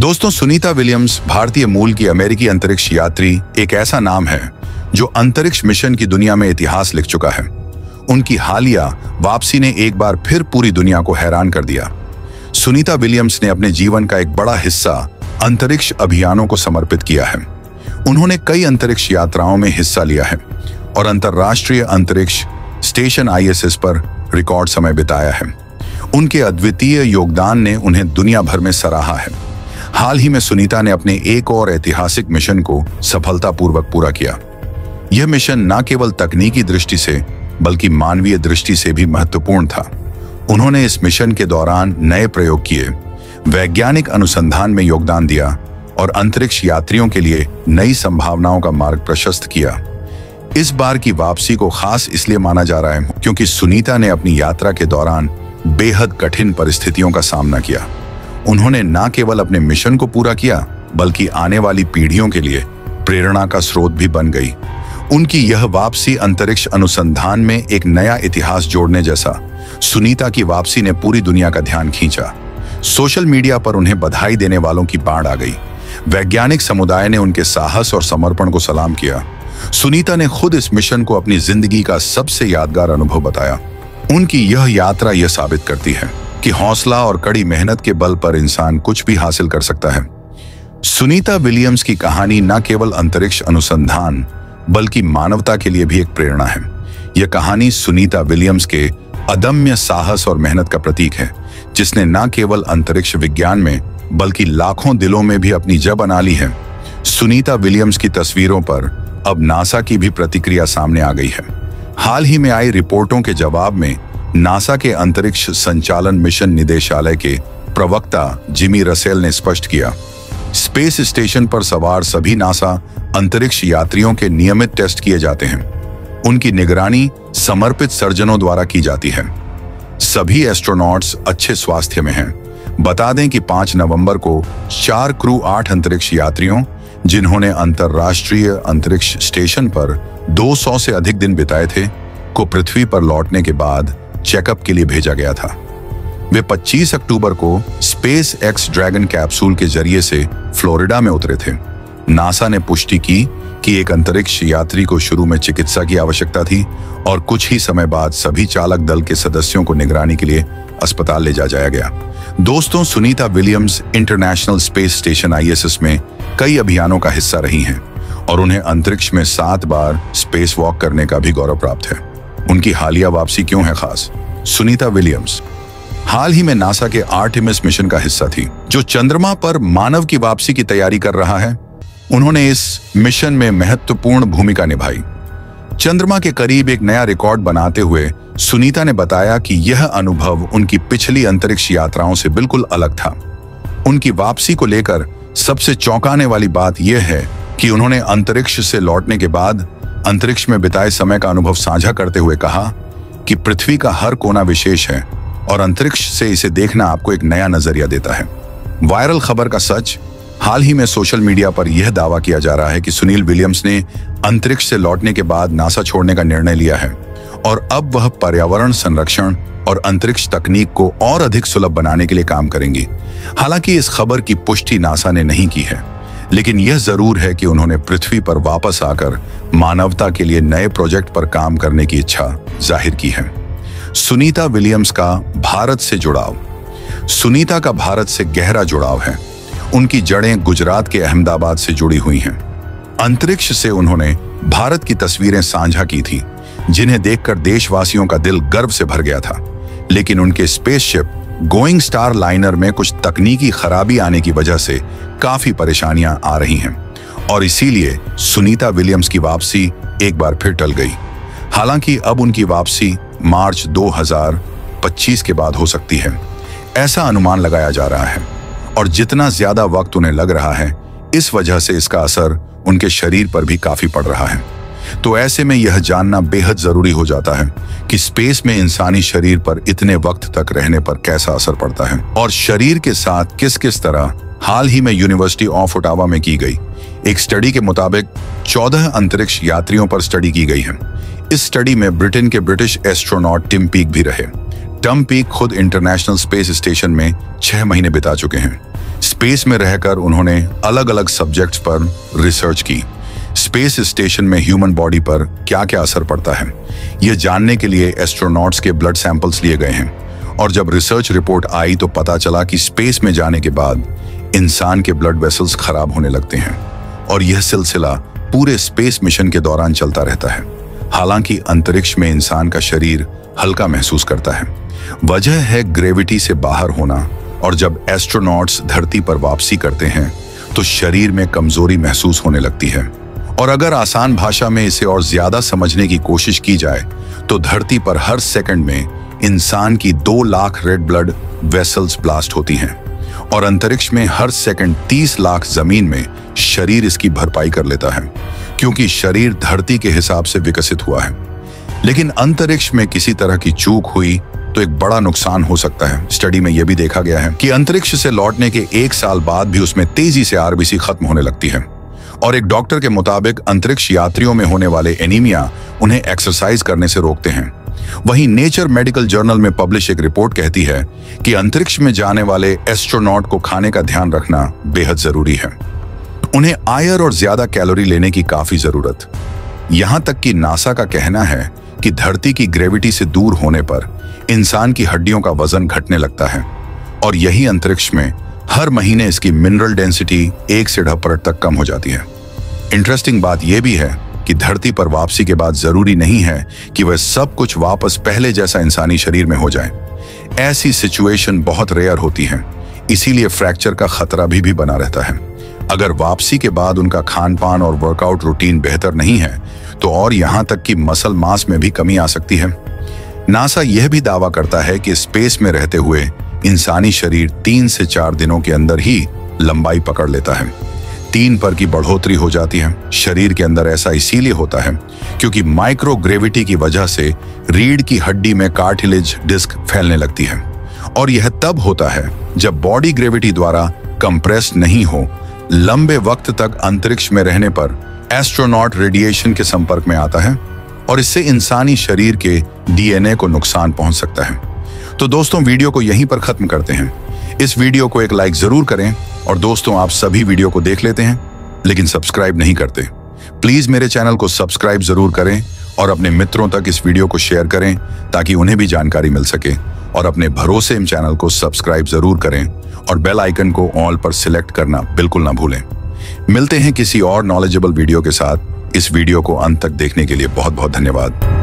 दोस्तों, सुनीता विलियम्स भारतीय मूल की अमेरिकी अंतरिक्ष यात्री एक ऐसा नाम है जो अंतरिक्ष मिशन की दुनिया में इतिहास लिख चुका है। उनकी हालिया वापसी ने एक बार फिर पूरी दुनिया को हैरान कर दिया। सुनीता विलियम्स ने अपने जीवन का एक बड़ा हिस्सा अंतरिक्ष अभियानों को समर्पित किया है। उन्होंने कई अंतरिक्ष यात्राओं में हिस्सा लिया है और अंतर्राष्ट्रीय अंतरिक्ष स्टेशन ISS पर रिकॉर्ड समय बिताया है। उनके अद्वितीय योगदान ने उन्हें दुनिया भर में सराहा है। हाल ही में सुनीता ने अपने एक और ऐतिहासिक मिशन को सफलतापूर्वक पूरा किया। यह मिशन न केवल तकनीकी दृष्टि से बल्कि मानवीय दृष्टि से भी महत्वपूर्ण था। उन्होंने इस मिशन के दौरान नए प्रयोग किए, वैज्ञानिक अनुसंधान में योगदान दिया और अंतरिक्ष यात्रियों के लिए नई संभावनाओं का मार्ग प्रशस्त किया। इस बार की वापसी को खास इसलिए माना जा रहा है क्योंकि सुनीता ने अपनी यात्रा के दौरान बेहद कठिन परिस्थितियों का सामना किया। उन्होंने न केवल अपने मिशन को पूरा किया बल्कि आने वाली पीढ़ियों के लिए प्रेरणा का स्रोत भी बन गई। उनकी यह वापसी अंतरिक्ष अनुसंधान में एक नया इतिहास जोड़ने जैसा। सुनीता की वापसी ने पूरी दुनिया का ध्यान खींचा। सोशल मीडिया पर उन्हें बधाई देने वालों की बाढ़ आ गई। वैज्ञानिक समुदाय ने उनके साहस और समर्पण को सलाम किया। सुनीता ने खुद इस मिशन को अपनी जिंदगी का सबसे यादगार अनुभव बताया। उनकी यह यात्रा यह साबित करती है कि हौसला और कड़ी मेहनत के बल पर इंसान कुछ भी हासिल कर सकता है। सुनीता विलियम्स की कहानी न केवल अंतरिक्ष अनुसंधान बल्कि मानवता के लिए भी एक प्रेरणा है। यह कहानी सुनीता विलियम्स के अदम्य साहस और मेहनत का प्रतीक है, जिसने न केवल अंतरिक्ष विज्ञान में बल्कि लाखों दिलों में भी अपनी जगह बना ली है। सुनीता विलियम्स की तस्वीरों पर अब नासा की भी प्रतिक्रिया सामने आ गई है। हाल ही में आई रिपोर्टों के जवाब में नासा के अंतरिक्ष संचालन मिशन निदेशालय के प्रवक्ता जिमी रसेल ने स्पष्ट किया, स्पेस स्टेशन पर सवार सभी नासा अंतरिक्ष यात्रियों के नियमित टेस्ट किए जाते हैं। उनकी निगरानी समर्पित सर्जनों द्वारा की जाती है। सभी एस्ट्रोनॉट्स अच्छे स्वास्थ्य में हैं। बता दें कि 5 नवंबर को 4 क्रू 8 अंतरिक्ष यात्रियों जिन्होंने अंतर्राष्ट्रीय अंतरिक्ष स्टेशन पर 200 से अधिक दिन बिताए थे को पृथ्वी पर लौटने के बाद चेकअप के लिए भेजा गया था। वे 25 अक्टूबर को स्पेस एक्स ड्रैगन कैप्सूल के जरिए से फ्लोरिडा में उतरे थे। नासा ने पुष्टि की कि एक अंतरिक्ष यात्री को शुरू में चिकित्सा की आवश्यकता थी और कुछ ही समय बाद सभी चालक दल के सदस्यों को निगरानी के लिए अस्पताल ले जाया गया। दोस्तों, Sunita Williams international space station ISS में कई अभियानों का हिस्सा रही हैं और उन्हें अंतरिक्ष में 7 बार स्पेस वॉक करने का भी गौरव प्राप्त है। उनकी हालिया वापसी क्यों है खास? सुनीता विलियम्स हाल ही में नासा के आर्टेमिस मिशन का हिस्सा थी, जो चंद्रमा पर मानव की वापसी की तैयारी कर रहा है। उन्होंने इस मिशन में महत्वपूर्ण भूमिका निभाई। चंद्रमा के करीब एक नया रिकॉर्ड बनाते हुए सुनीता ने बताया कि यह अनुभव उनकी पिछली अंतरिक्ष यात्राओं से बिल्कुल अलग था। उनकी वापसी को लेकर सबसे चौंकाने वाली बात यह है कि उन्होंने अंतरिक्ष से लौटने के बाद अंतरिक्ष में बिताए समय का अनुभव साझा करते हुए कहा कि पृथ्वी का हर कोना विशेष है और अंतरिक्ष से इसे देखना आपको एक नया नजरिया देता है। वायरल खबर का सच। हाल ही में सोशल मीडिया पर यह दावा किया जा रहा है कि सुनील विलियम्स ने अंतरिक्ष से लौटने के बाद नासा छोड़ने का निर्णय लिया है और अब वह पर्यावरण संरक्षण और अंतरिक्ष तकनीक को और अधिक सुलभ बनाने के लिए काम करेंगी। हालांकि इस खबर की पुष्टि नासा ने नहीं की है, लेकिन यह जरूर है कि उन्होंने पृथ्वी पर वापस आकर मानवता के लिए नए प्रोजेक्ट पर काम करने की इच्छा जाहिर की है। सुनीता विलियम्स का भारत से जुड़ाव। सुनीता का भारत से गहरा जुड़ाव है। उनकी जड़ें गुजरात के अहमदाबाद से जुड़ी हुई हैं। अंतरिक्ष से उन्होंने भारत की तस्वीरें साझा की थी, जिन्हें देखकर देशवासियों का दिल गर्व से भर गया था। लेकिन उनके स्पेसशिप गोइंग स्टार लाइनर में कुछ तकनीकी खराबी आने की वजह से काफी परेशानियां आ रही हैं और इसीलिए सुनीता विलियम्स की वापसी एक बार फिर टल गई। हालांकि अब उनकी वापसी मार्च 2025 के बाद हो सकती है, ऐसा अनुमान लगाया जा रहा है। और जितना ज्यादा वक्त उन्हें लग रहा है, इस वजह से इसका असर उनके शरीर पर भी काफी पड़ रहा है। तो ऐसे में यह जानना बेहद जरूरी हो जाता है कि स्पेस में इंसानी शरीर पर इतने वक्त तक रहने पर कैसा असर पड़ता है और शरीर के साथ किस किस तरह। हाल ही में यूनिवर्सिटी ऑफ ओटावा में की गई एक स्टडी के मुताबिक 14 अंतरिक्ष यात्रियों पर स्टडी की गई है। इस स्टडी में ब्रिटेन के ब्रिटिश एस्ट्रोनॉट टिम पीक भी रहे। टम पीक खुद इंटरनेशनल स्पेस स्टेशन में 6 महीने बिता चुके हैं। स्पेस में रहकर उन्होंने अलग अलग सब्जेक्ट्स पर रिसर्च की। स्पेस स्टेशन में ह्यूमन बॉडी पर क्या क्या असर पड़ता है, यह जानने के लिए एस्ट्रोनॉट्स के ब्लड सैंपल्स लिए गए हैं। और जब रिसर्च रिपोर्ट आई तो पता चला कि स्पेस में जाने के बाद इंसान के ब्लड वेसल्स खराब होने लगते हैं और यह सिलसिला पूरे स्पेस मिशन के दौरान चलता रहता है। हालांकि अंतरिक्ष में इंसान का शरीर हल्का महसूस करता है। वजह है ग्रेविटी से बाहर होना, और जब एस्ट्रोनॉट्स धरती पर वापसी करते हैं तो शरीर में कमजोरी महसूस होने लगती है। और अगर आसान भाषा में इसे और ज्यादा समझने की कोशिश की जाए तो धरती पर हर सेकंड में इंसान की 2 lakh red blood vessels blast होती हैं, और अंतरिक्ष में हर सेकंड 30 लाख जमीन में शरीर इसकी भरपाई कर लेता है, क्योंकि शरीर धरती के हिसाब से विकसित हुआ है। लेकिन अंतरिक्ष में किसी तरह की चूक हुई तो एक बड़ा नुकसान हो सकता है। स्टडी में यह भी देखा गया है कि अंतरिक्ष से लौटने के 1 साल बाद भी उसमें तेजी से आरबीसी खत्म होने लगती है। और एक डॉक्टर के मुताबिक अंतरिक्ष यात्रियों में होने वाले एनीमिया उन्हें एक्सरसाइज करने से रोकते हैं। वहीं नेचर मेडिकल जर्नल में पब्लिश एक रिपोर्ट कहती है कि अंतरिक्ष में जाने वाले एस्ट्रोनॉट को खाने का ध्यान रखना बेहद जरूरी है। उन्हें आयर और ज्यादा कैलोरी लेने की काफी जरूरत। यहां तक कि नासा का कहना है कि धरती की ग्रेविटी से दूर होने पर इंसान की हड्डियों का वजन घटने लगता है, और यही अंतरिक्ष में हर महीने इसकी मिनरल डेंसिटी 1 से 1.5% तक कम हो जाती है। इंटरेस्टिंग बात यह भी है कि धरती पर वापसी के बाद जरूरी नहीं है कि वह सब कुछ वापस पहले जैसा इंसानी शरीर में हो जाए। ऐसी सिचुएशन बहुत रेयर होती है, इसीलिए फ्रैक्चर का खतरा भी बना रहता है। अगर वापसी के बाद उनका खान पान और वर्कआउट रूटीन बेहतर नहीं है तो और यहां तक कि मसल मास में भी कमी आ सकती है। नासा यह भी दावा करता है कि स्पेस में रहते हुए इंसानी शरीर 3 से 4 दिनों के अंदर ही लंबाई पकड़ लेता है। 3 पर की बढ़ोतरी हो जाती है। शरीर के अंदर ऐसा इसीलिए होता है क्योंकि माइक्रो ग्रेविटी की वजह से रीढ़ की हड्डी में कार्टिलेज डिस्क फैलने लगती है, और यह तब होता है जब बॉडी ग्रेविटी द्वारा कंप्रेस नहीं हो। लंबे वक्त तक अंतरिक्ष में रहने पर एस्ट्रोनॉट रेडिएशन के संपर्क में आता है और इससे इंसानी शरीर के डीएनए को नुकसान पहुंच सकता है। तो दोस्तों, वीडियो को यहीं पर खत्म करते हैं। इस वीडियो को एक लाइक जरूर करें, और दोस्तों, आप सभी वीडियो को देख लेते हैं लेकिन सब्सक्राइब नहीं करते। प्लीज मेरे चैनल को सब्सक्राइब जरूर करें और अपने मित्रों तक इस वीडियो को शेयर करें ताकि उन्हें भी जानकारी मिल सके। और अपने भरोसे चैनल को सब्सक्राइब जरूर करें और बेल आइकन को ऑल पर सिलेक्ट करना बिल्कुल ना भूलें। मिलते हैं किसी और नॉलेजेबल वीडियो के साथ। इस वीडियो को अंत तक देखने के लिए बहुत बहुत धन्यवाद।